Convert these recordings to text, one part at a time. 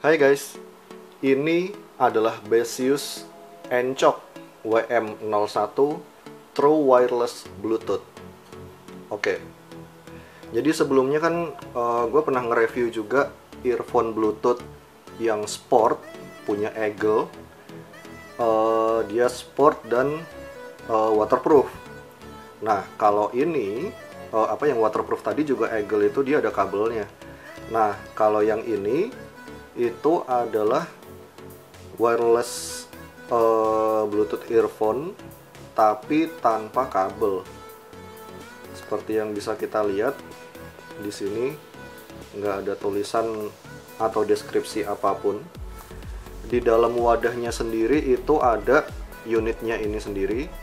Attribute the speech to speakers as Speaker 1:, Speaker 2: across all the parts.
Speaker 1: Hai guys, ini adalah Besius Encok WM01 True Wireless Bluetooth. Oke, jadi sebelumnya kan gue pernah nge-review juga earphone Bluetooth yang sport, punya Eagle. Dia sport dan waterproof. Nah, kalau ini yang waterproof tadi juga Eagle itu dia ada kabelnya. Nah, kalau yang ini itu adalah wireless Bluetooth earphone tapi tanpa kabel. Seperti yang bisa kita lihat di sini, nggak ada tulisan atau deskripsi apapun. Di dalam wadahnya sendiri itu ada unitnya ini sendiri,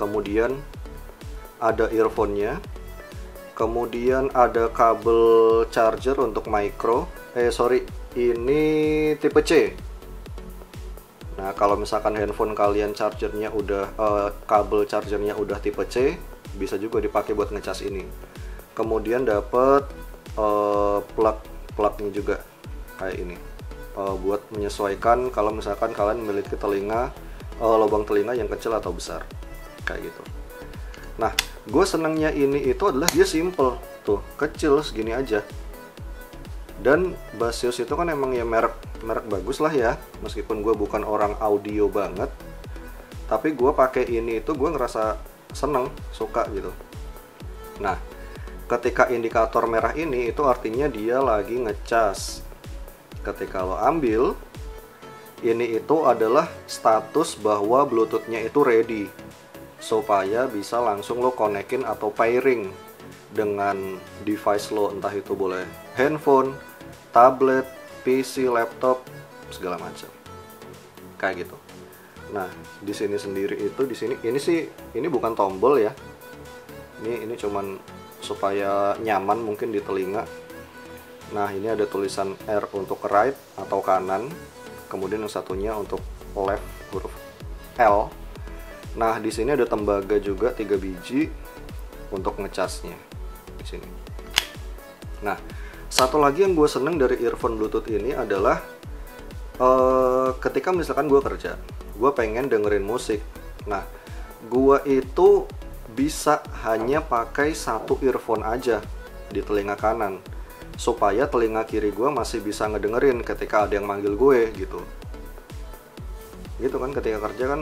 Speaker 1: kemudian ada earphone-nya, kemudian ada kabel charger untuk micro. Ini tipe C. Nah, kalau misalkan handphone kalian chargernya udah kabel chargernya udah tipe C, bisa juga dipakai buat ngecas ini. Kemudian dapat plugnya juga kayak ini, buat menyesuaikan kalau misalkan kalian memiliki lubang telinga yang kecil atau besar, kayak gitu. Nah, gue senangnya ini itu adalah dia simple, tuh kecil segini aja. Dan Besius itu kan emang ya merek bagus lah ya, meskipun gue bukan orang audio banget, tapi gue pakai ini itu gue ngerasa seneng, suka gitu. Nah, ketika indikator merah ini itu artinya dia lagi ngecas. Ketika lo ambil, ini itu adalah status bahwa Bluetoothnya itu ready, supaya bisa langsung lo konekin atau pairing dengan device lo, entah itu boleh handphone, tablet, PC, laptop, segala macam, kayak gitu. Nah, di sini sendiri itu ini bukan tombol ya. Ini cuman supaya nyaman mungkin di telinga. Nah, ini ada tulisan R untuk right atau kanan, kemudian yang satunya untuk left, huruf L. Nah, di sini ada tembaga juga 3 biji untuk ngecasnya di sini. Nah, satu lagi yang gue seneng dari earphone Bluetooth ini adalah ketika misalkan gue kerja, gue pengen dengerin musik. Nah, gue itu bisa hanya pakai satu earphone aja di telinga kanan, supaya telinga kiri gue masih bisa ngedengerin ketika ada yang manggil gue gitu. Gitu kan, ketika kerja kan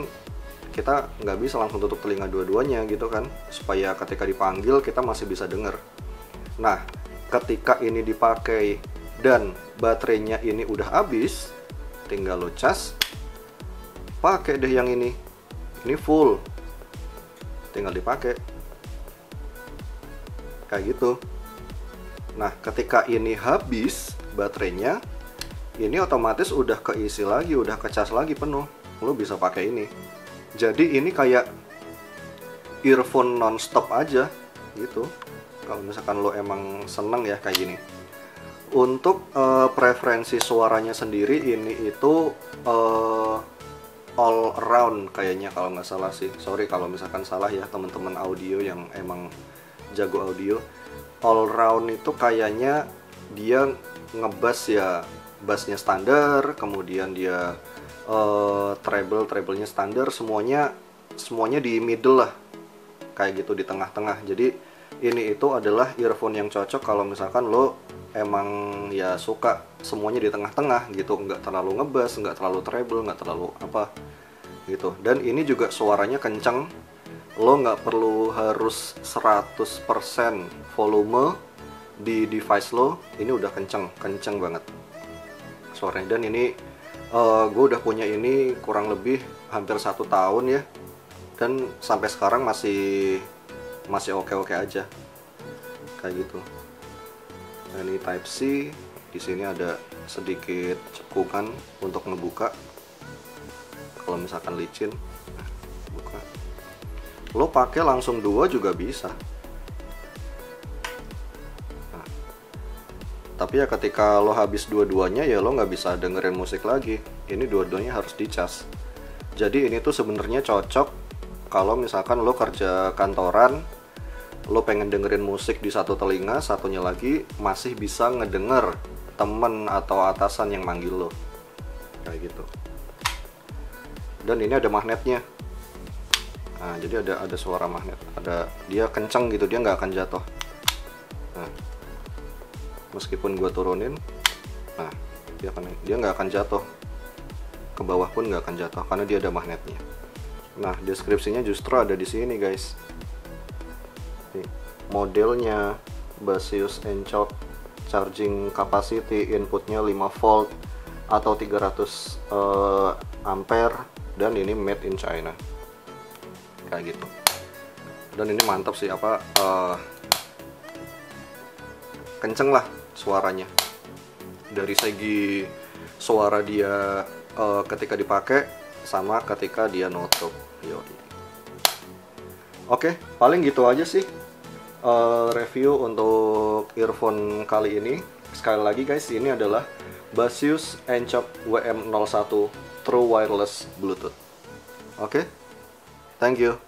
Speaker 1: kita nggak bisa langsung tutup telinga dua-duanya gitu kan, supaya ketika dipanggil kita masih bisa denger. Nah, ketika ini dipakai dan baterainya ini udah habis, tinggal lo cas, pakai deh yang ini full, tinggal dipakai kayak gitu. Nah, ketika ini habis baterainya, ini otomatis udah keisi lagi, udah kecas lagi penuh, lo bisa pakai ini. Jadi ini kayak earphone nonstop aja gitu, kalau misalkan lo emang seneng ya kayak gini. Untuk preferensi suaranya sendiri ini itu all around kayaknya, kalau nggak salah sih. Sorry kalau misalkan salah ya teman-teman audio yang emang jago audio. All round itu kayaknya dia ngebass ya, bassnya standar, kemudian dia treble-nya standar, semuanya di middle lah, kayak gitu, di tengah-tengah. Jadi ini itu adalah earphone yang cocok kalau misalkan lo emang ya suka semuanya di tengah-tengah gitu, nggak terlalu ngebass, nggak terlalu treble, nggak terlalu apa gitu. Dan ini juga suaranya kenceng, lo nggak perlu harus 100% volume di device lo, ini udah kenceng banget suaranya. Dan ini gue udah punya ini kurang lebih hampir 1 tahun ya, dan sampai sekarang masih oke aja kayak gitu. Nah, ini Type C, di sini ada sedikit cekungan untuk ngebuka kalau misalkan licin. Nah, buka, lo pakai langsung 2 juga bisa. Nah, tapi ya ketika lo habis dua-duanya ya lo nggak bisa dengerin musik lagi, ini dua-duanya harus dicas. Jadi ini tuh sebenarnya cocok kalau misalkan lo kerja kantoran, lo pengen dengerin musik di satu telinga, satunya lagi masih bisa ngedenger temen atau atasan yang manggil lo, kayak gitu. Dan ini ada magnetnya. Nah, jadi ada suara magnet, dia kenceng gitu, dia nggak akan jatuh. Nah, meskipun gue turunin, nah dia nggak akan jatuh, ke bawah pun nggak akan jatuh karena dia ada magnetnya. Nah, deskripsinya justru ada di sini guys. Nih, modelnya Baseus Encok, charging capacity inputnya 5 volt atau 300 ampere, dan ini made in China, kayak gitu. Dan ini mantap sih, kenceng lah suaranya. Dari segi suara dia ketika dipakai sama ketika dia nutup. Yoi. Oke, paling gitu aja sih review untuk earphone kali ini. Sekali lagi guys, ini adalah Baseus Encok WM01 True Wireless Bluetooth. Oke, thank you.